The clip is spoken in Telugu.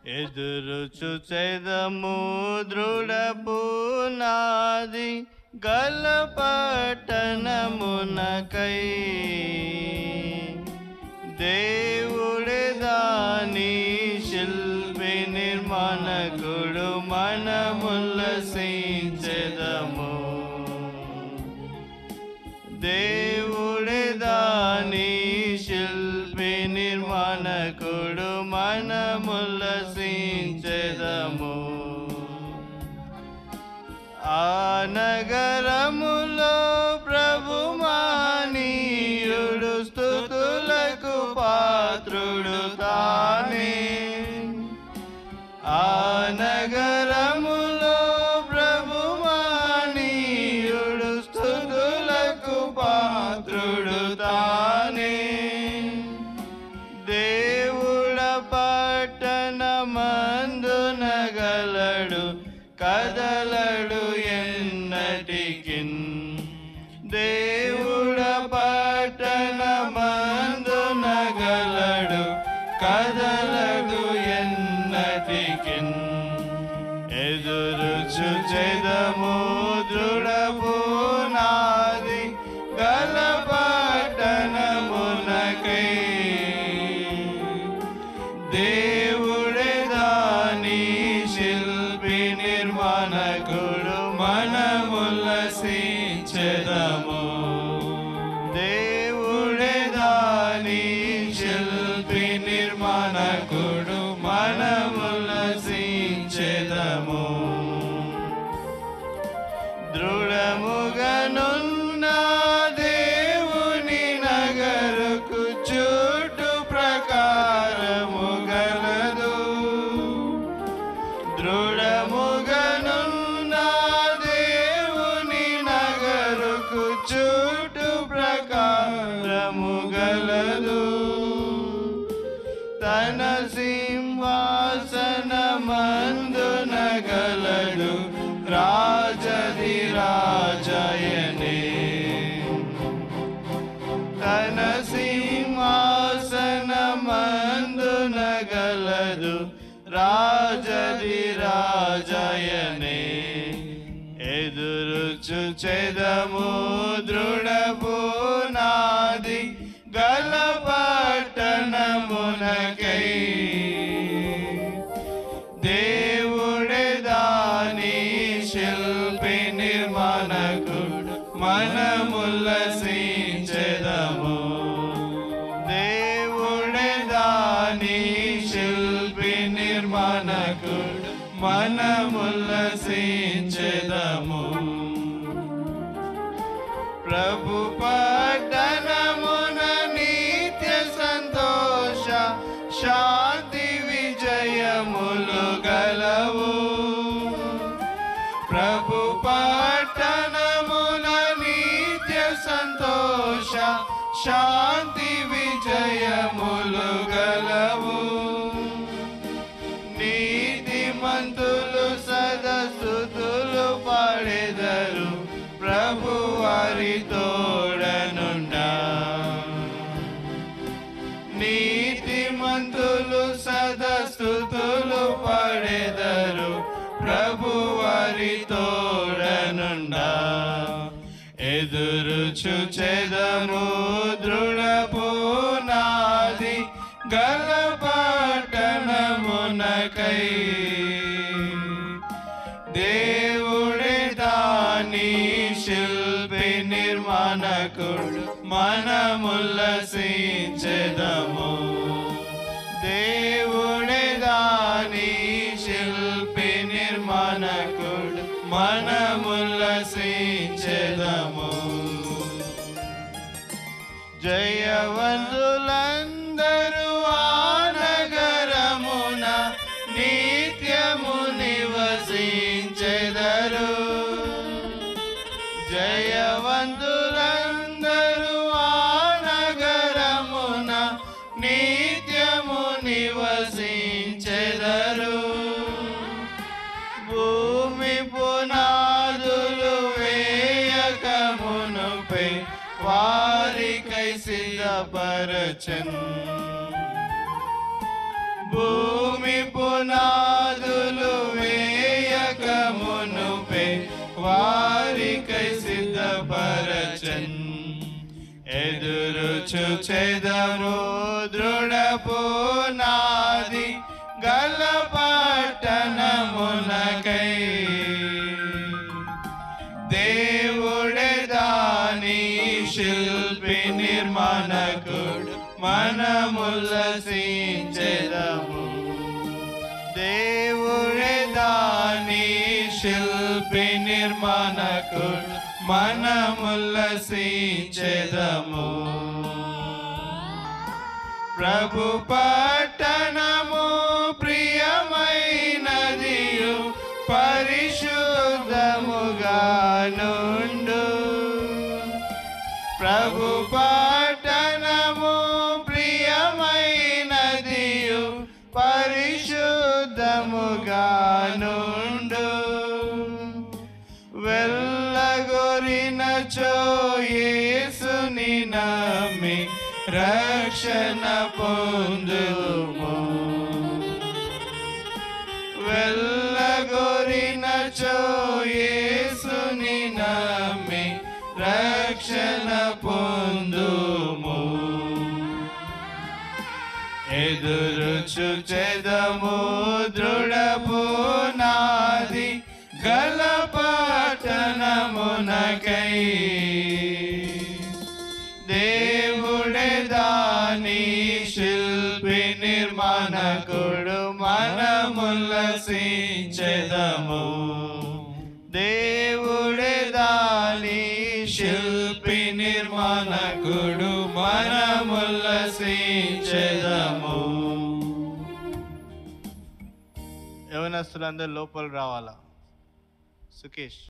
ఎదురు చూచెదము దృఢపు నాది గల పట్టణమునకై. దేవుడే దాని శిల్పి నిర్మాణకుడు, మనముల్లసించెదము. దేవుడే దాని శిల్పి నిర్మాణకుడు, మనముల్లసించెదము. ఆ నగరములో ప్రభు మహనీయుడు, స్తుతులకు పాత్రుడు తానే. ఆ నగరములో ప్రభు మహనీయుడు, స్తుతులకు పాత్రుడు తానే. దేవుడ పట్టణమందున గలడు, కదలడు ఎన్నటికిన్. దేవుడ పట్టణమందున గలడు, కదలడు ఎన్నటికిన్. ఎదురు చూచెదము దృఢపు నాది గల పట్టణమునకై. దేవుడే దాని శిల్పి నిర్మాణకుడు, మనముల్లసించెదము. దేవుడే దాని శిల్పి నిర్మాణకుడు, మనముల్లసించెదము. దృఢముగనున్న దేవుని నగరుకు చుట్టూ ప్రకారము గలదు. దృఢముగనున్న దేవుని నగరుకు చుట్టూ ప్రకారము గలదు. తన సింహాసనమందున గలడు, రాజది రాజయనే. తన సింహాసనమందున గలదు, రాజది రాజయనే. ఎదురు చూచెదము దృఢపు నాది గల పట్టణమునకై. దేవుడే దాని శిల్పి నిర్మాణకుడు, మనముల్లసించెదము. దేవుడే దాని శిల్పి నిర్మాణకుడు, మనముల్లసించెదము. ప్రభు పట్టణమున నిత్య సంతోష శాంతి విజయములు గలవు. ప్రభు పట్టణమున నిత్య సంతోష శాంతి విజయములు గలవు. నీతిమంతులు సదస్తుతులు పాడెదరు, ప్రభు వారి తోడనుండా. నీతిమంతులు సదస్తుతులు పాడెదరు, ప్రభు వారి తోడనుండా. ఎదురు చూచెదము దృఢపు నాది గల పట్టణమునకై. దేవుడే దాని శిల్పి నిర్మాణకుడు, మనముల్లసించెదము. దేవుడే దాని శిల్పి నిర్మాణకుడు, మనముల్లసించెదము. జయవంతులందరూ ఆ నగరమున నిత్యము నివసించెదరు. జయవంతులందరూ ఆ నగరమున నిత్యము నివసించెదరు. భూమి పునాదులు వేయక మునుపే వారికై సిద్ధపరచెన్. భూమి పునాదులు వేయక మునుపే వారికై సిద్ధపరచన్. ఎదురు చూచెదము దృఢ పునాది గల పట్టణమునకై. దేవుడే దాని శిల్పి నిర్మాణకుడు, మనముల్లసించెదము. దేవుడే దాని శిల్పి నిర్మాణకుడు, మనముల్లసించెదము. ప్రభు పట్టణము ప్రియమైనదియు పరిశుద్ధముగా నుండు. ప్రభు పట్టణము ప్రియమైనదియు పరిశుద్ధముగా నుండు. వెళ్ళగొరినచో యేసుని నమ్మి రక్షణ పొందుము. వెళ్ళగొరినచో యేసుని నమ్మి రక్షణ పొందుము. ఎదురు చూచెదము దృఢ పునాది గల పట్టణమునకై. దేవుడే దాని శిల్పి నిర్మాణకుడు, మనముల్లసించెదము. దేవుడే దాని శిల్పి నిర్మాణకుడు, మనముల్లసించెదము. యవనస్తులందరూ లోపల రావాలా? సుకేష్.